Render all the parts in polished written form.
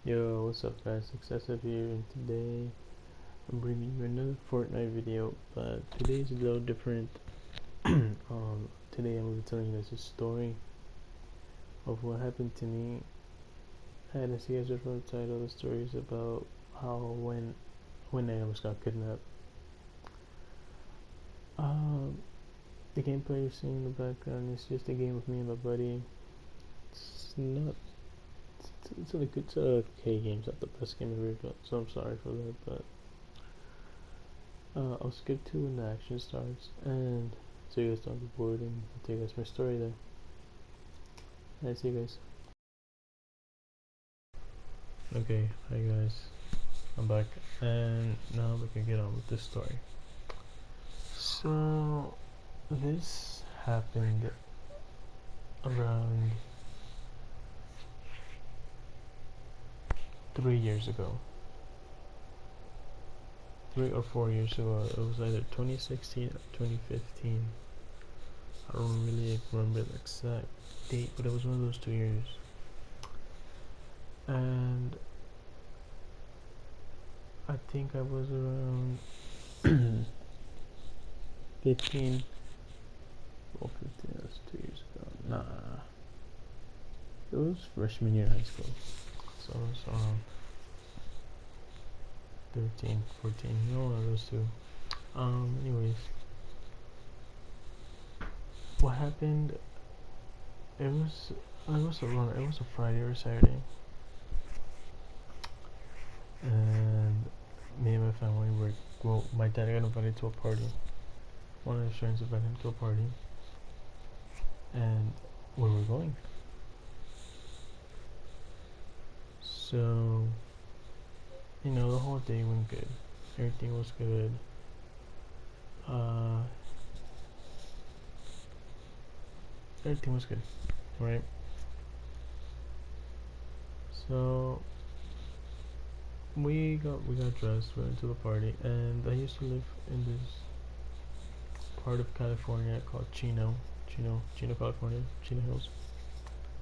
Yo, what's up guys, Excessive here, and today I'm bringing you another Fortnite video, but today is a little different. Today I'm going to be telling you guys a story of what happened to me, and as you guys read from the title, the story is about how when I almost got kidnapped. The gameplay you're seeing in the background is just a game with me and my buddy. It's not, it's a good, okay game, it's not the best game ever, but, so I'm sorry for that, but I'll skip to when the action starts, and so you guys don't be bored, and I'll tell you guys my story there. Alright, see you guys. Okay, hi guys, I'm back, and now we can get on with this story. So, this happened around 3 years ago. 3 or 4 years ago. It was either 2016 or 2015. I don't really remember the exact date, but it was one of those 2 years. And I think I was around 15. Well, 15, that's 2 years ago. Nah. It was freshman year of high school. So it was 13, 14, you know, one of those two. Anyways. What happened, it was a Friday or Saturday. And me and my family were, well, my dad got invited to a party. One of his friends invited him to a party. And where we're going. So, you know, the whole day went good. Everything was good. Everything was good, right? So we got dressed, went to the party, and I used to live in this part of California called Chino, California, Chino Hills.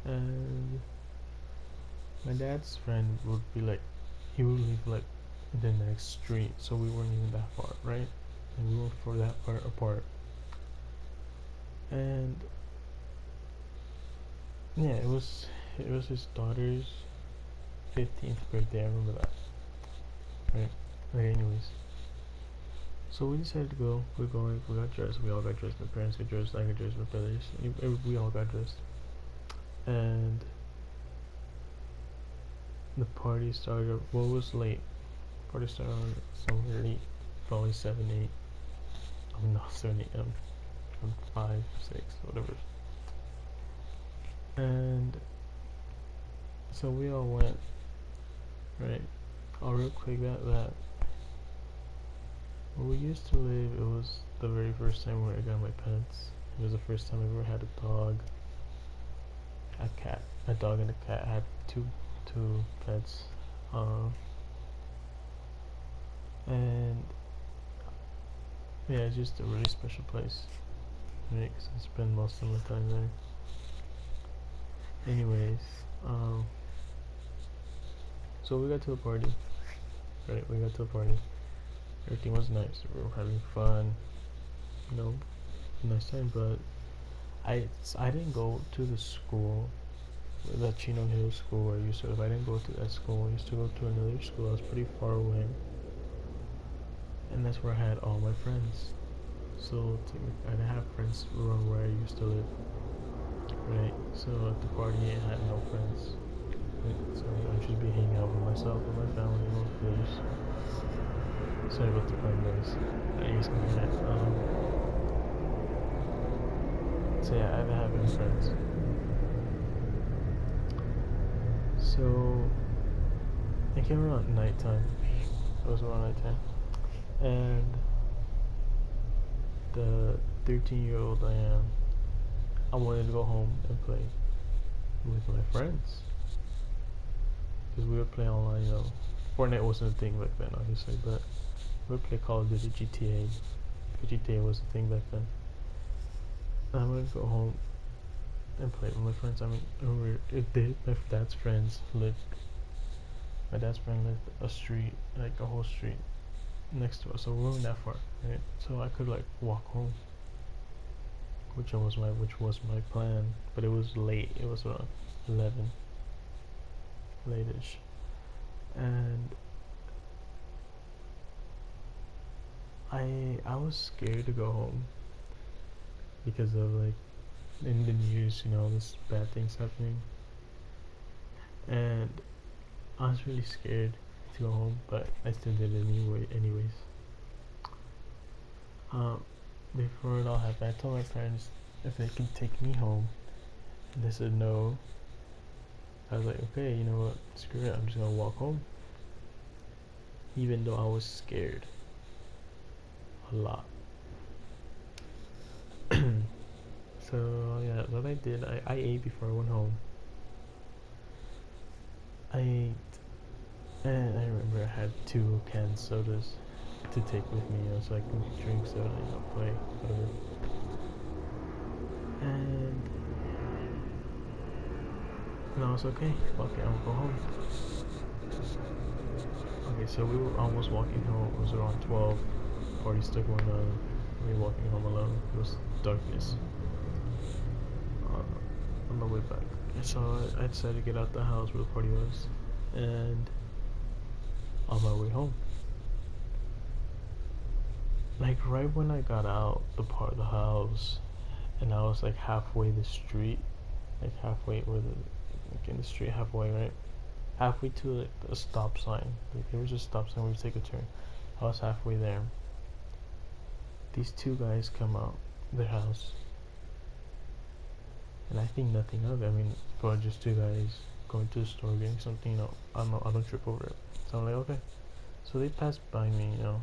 And my dad's friend would be like, he would live like in the next street, so we weren't even that far, right? And we were for that far apart. And yeah, it was his daughter's 15th birthday. I remember that. Right. Okay. Anyways, so we decided to go. We're going. We got dressed. We all got dressed. My parents got dressed. I got dressed. My brothers. We all got dressed. And the party started. Well, it was late. Party started somewhere late, probably 7, 8. I mean, not 7, 8. 5, 6, whatever. And so we all went, right? Oh, real quick, that where we used to live, it was the very first time where I got my pets. It was the first time I ever had a dog, a cat, a dog and a cat. I had two pets, and yeah, it's just a really special place, right? Because I spend most of my time there. Anyways, so we got to a party, right? We got to a party. Everything was nice. We were having fun, you know, nice time. But I didn't go to the school, the Chino Hills school where I used to live. I didn't go to that school. I used to go to another school. I was pretty far away, and that's where I had all my friends. So I didn't have friends around where I used to live. Right, so at the party I had no friends. Right? So I'd just be hanging out with myself and my family and my brothers. Sorry about the fun noise. I use my hat. So yeah, I didn't have any friends. So it came around nighttime. It was around nighttime. And the 13-year-old I wanted to go home and play with my friends, because we would play online, you know. Fortnite wasn't a thing back then, obviously, but we would play Call of Duty, GTA. GTA was a thing back then. And I wanted to go home and play with my friends. I mean, my dad's friends lived My dad's friend lived a street, like a whole street next to us, so we weren't that far, right? So I could like walk home, which was my plan. But it was late. It was around 11, late-ish, and I was scared to go home because of like in the news, this bad things happening, and I was really scared to go home, but I still did it anyways. Before it all happened, I told my parents if they can take me home, and they said no. I was like, okay, you know what, screw it, I'm just gonna walk home, even though I was scared a lot. So yeah, what I did, I ate before I went home. I ate, and I remember I had 2 canned sodas to take with me, so I can drink soda, play, whatever. And I was okay, fuck it, I'll go home. Okay, so we were almost walking home. It was around 12. Party still going on. We were walking home alone. It was darkness on the way back. And so I decided to get out the house where the party was, and on my way home, like right when I got out the house, and I was like halfway the street, like halfway where like in the street halfway, right? Halfway to like a stop sign. Like there was a stop sign where you take a turn. I was halfway there. These 2 guys come out their house, and I think nothing of it. I mean, probably just 2 guys going to the store getting something. I don't trip over it. So I'm like, okay. So they pass by me, and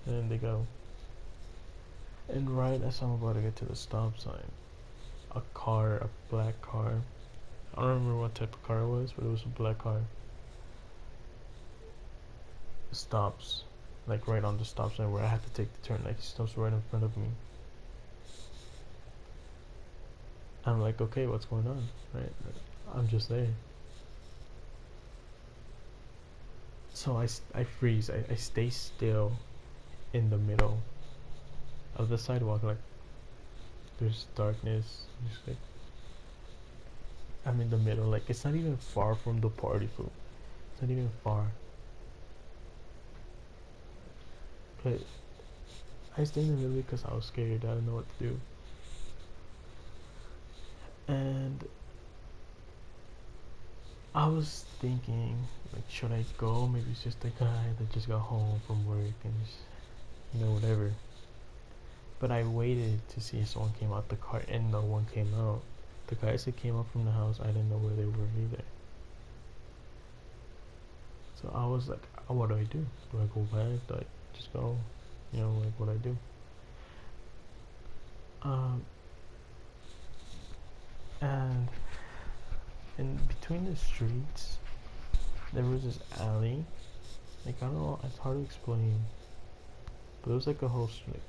then they go. And right as I'm about to get to the stop sign, a black car. I don't remember what type of car it was, but it was a black car. Stops, like right on the stop sign where I had to take the turn. Like he stops right in front of me. I'm like, okay, what's going on? Right? I'm just there. So I freeze. I stay still in the middle of the sidewalk. Like there's darkness. Just like I'm in the middle. Like it's not even far from the party, fool. It's not even far. But I stayed in the middle because I was scared. I didn't know what to do. And I was thinking, like, should I go? Maybe it's just a guy that just got home from work and just, whatever. But I waited to see if someone came out the car, and no one came out. The guys that came out from the house, I didn't know where they were either. So I was like, what do I do? Do I go back? Do I just go? Like what I do? And in between the streets, there was this alley. Like I don't know, it's hard to explain. But there was like a whole street.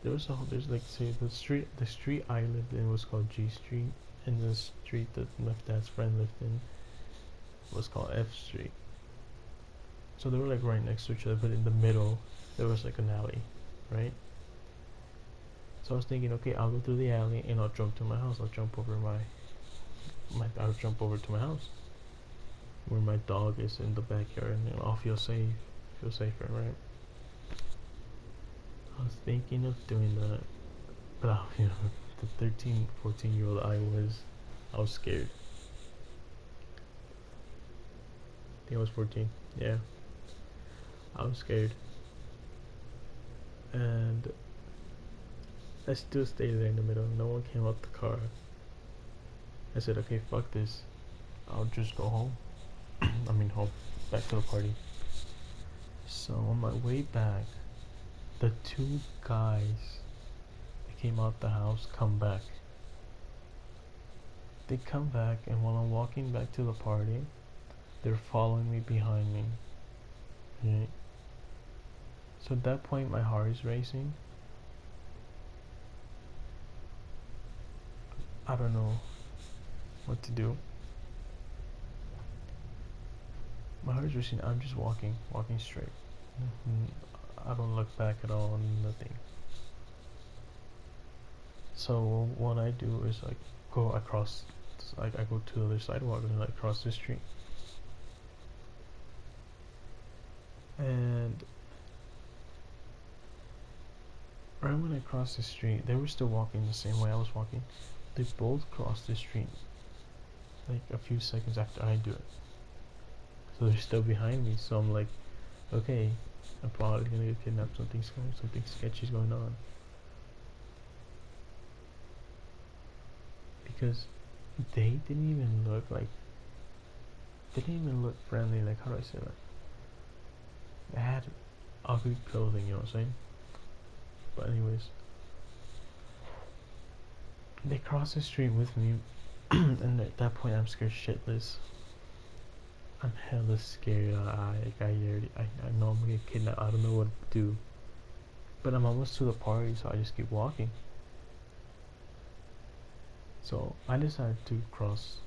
There's like, say the street I lived in was called G Street, and the street that my dad's friend lived in was called F Street. So they were like right next to each other, but in the middle there was like an alley, right? So I was thinking, okay, I'll go through the alley and I'll jump to my house. I'll jump over I'll jump over to my house where my dog is in the backyard, and I'll feel safer, right? I was thinking of doing that, but the 13, 14-year-old I was scared. I think I was 14. Yeah, I was scared, and I still stayed there in the middle. No one came out the car. I said, okay, fuck this. I'll just go home. I mean home, back to the party. So on my way back, the 2 guys that came out the house come back. They come back, and while I'm walking back to the party, they're following me behind me. Right? So at that point, my heart is racing. I don't know what to do. My heart is racing. I'm just walking straight. I don't look back at all, nothing. So what I do is like go across, like I go to the other sidewalk and like cross the street. And right when I crossed the street, they were still walking the same way I was walking. They both crossed the street like a few seconds after I do it. So they're still behind me. So I'm like, okay, I'm probably gonna get kidnapped. Something sketchy's going on. Because they didn't even look like, friendly. Like, how do I say that? They had ugly clothing, you know what I'm saying? But anyways, they crossed the street with me, and at that point I'm scared shitless. I'm hella scared. I know I'm gonna get kidnapped. I don't know what to do. But I'm almost to the party, so I just keep walking. So I decided to cross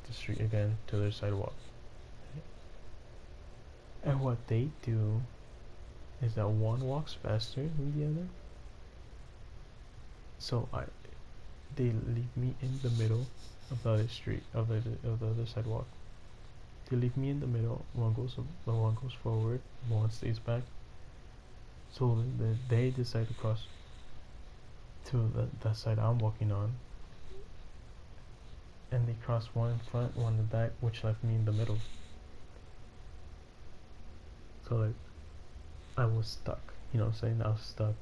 the street again to their sidewalk. And what they do is that one walks faster than the other. So they leave me in the middle of the other street, of the other sidewalk. They leave me in the middle. The one goes forward, one stays back. So they decide to cross to that side I'm walking on, and they cross one in front, one in the back, which left me in the middle. So like, I was stuck. You know what I'm saying? I was stuck.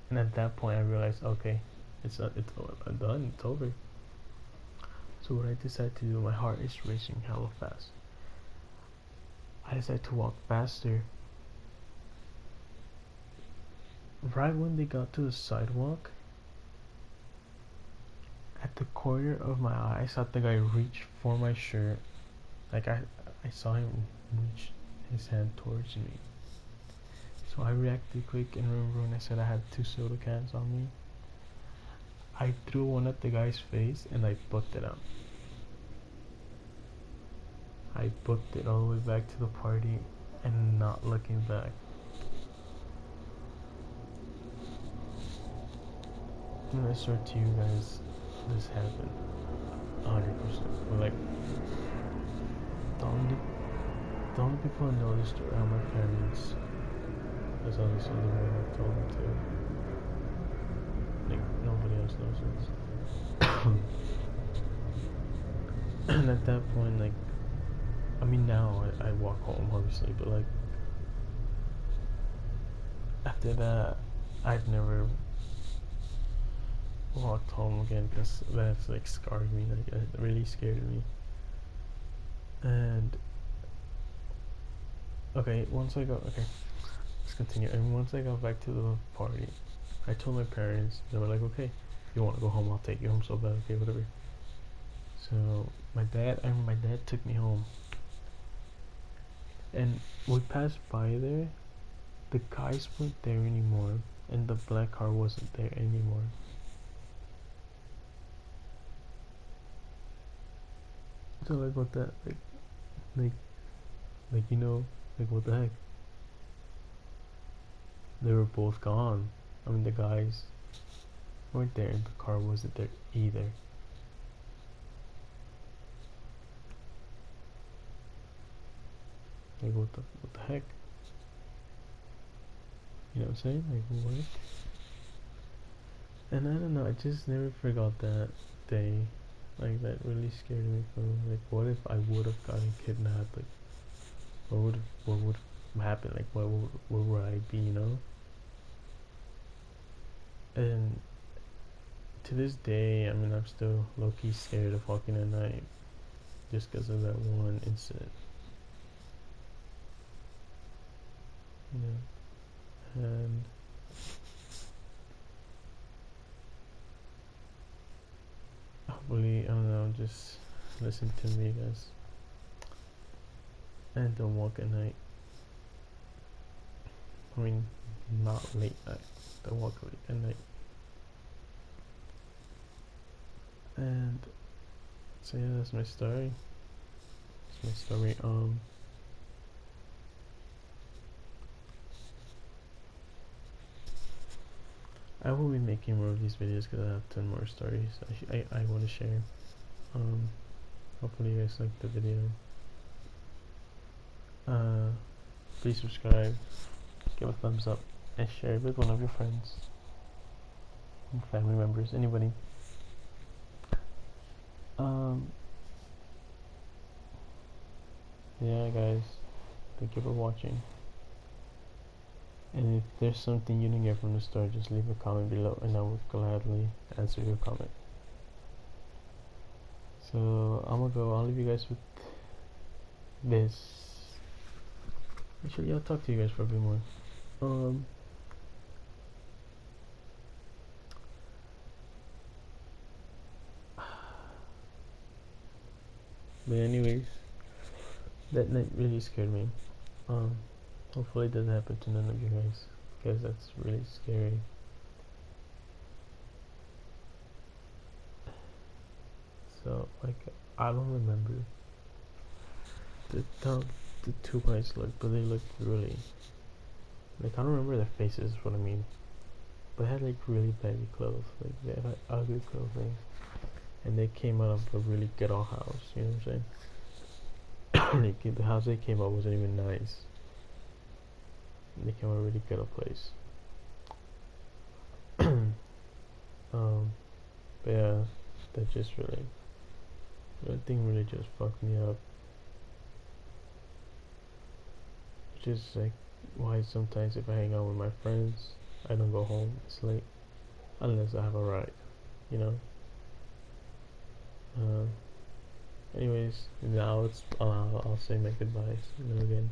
And at that point, I realized, okay, it's done. It's over. So what I decided to do, my heart is racing hella fast. I decided to walk faster. Right when they got to the sidewalk, at the corner of my eye, I saw the guy reach for my shirt. Like I saw him reach his hand towards me. So I reacted quick, and remember when I said I had 2 soda cans on me? I threw one at the guy's face and I booked it out. I booked it all the way back to the party and not looking back. And I swear to you guys, this happened 100%. But like, the only people who know this story are my parents. That's obviously the way I told them to. Like, nobody else knows this. And at that point, like, I mean, now I walk home, obviously, but like, after that, I've never walked home again, because that's like scarred me, like, it really scared me. And okay, let's continue. And once I got back to the party, I told my parents. They were like, okay, if you want to go home, I'll take you home. So bad, okay, whatever. So my dad took me home, and we passed by there. The guys weren't there anymore, and the black car wasn't there anymore. So like, what the like you know, like, what the heck? They were both gone. I mean, the guys weren't there, and the car wasn't there either. Like, what the heck? You know what I'm saying? Like, what? And I don't know, I just never forgot that day. Like, that really scared me. Like, what if I would have gotten kidnapped? Like, what would happen? Like, where would I be, you know? And to this day, I mean, I'm still low-key scared of walking at night, just because of that one incident. You know? And hopefully, I don't know, just listen to me, guys, and don't walk at night. I mean, not late night, don't walk late at night. And so yeah, that's my story. I will be making more of these videos because I have 10 more stories I want to share. Hopefully you guys liked the video. Please subscribe, give a thumbs up, and share it with one of your friends and family members, anybody. Yeah guys, thank you for watching. And if there's something you didn't get from the store, just leave a comment below and I will gladly answer your comment. So I'll leave you guys with this. Actually, I'll talk to you guys for a bit more. But anyways, that night really scared me. Hopefully it doesn't happen to none of you guys, because that's really scary. So like, I don't remember how the two guys looked, but they looked really, like, I don't remember their faces, is what I mean. But they had like really baggy clothes, like they had like ugly clothing, and they came out of a really ghetto house, you know what I'm saying? Like, the house they came out wasn't even nice. They came out of a really ghetto place. But yeah, that just really, that thing really just fucked me up. Just like why sometimes if I hang out with my friends, I don't go home. It's late unless I have a ride, you know. Anyways, now I'll say my goodbyes, you know, again.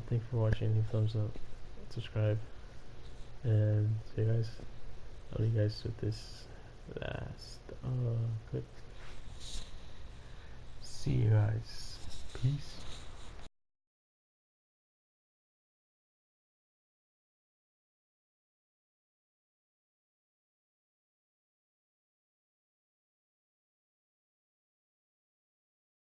Thanks for watching. Leave a thumbs up, subscribe, and see you guys. I'll leave you guys with this last clip. See you guys. Peace.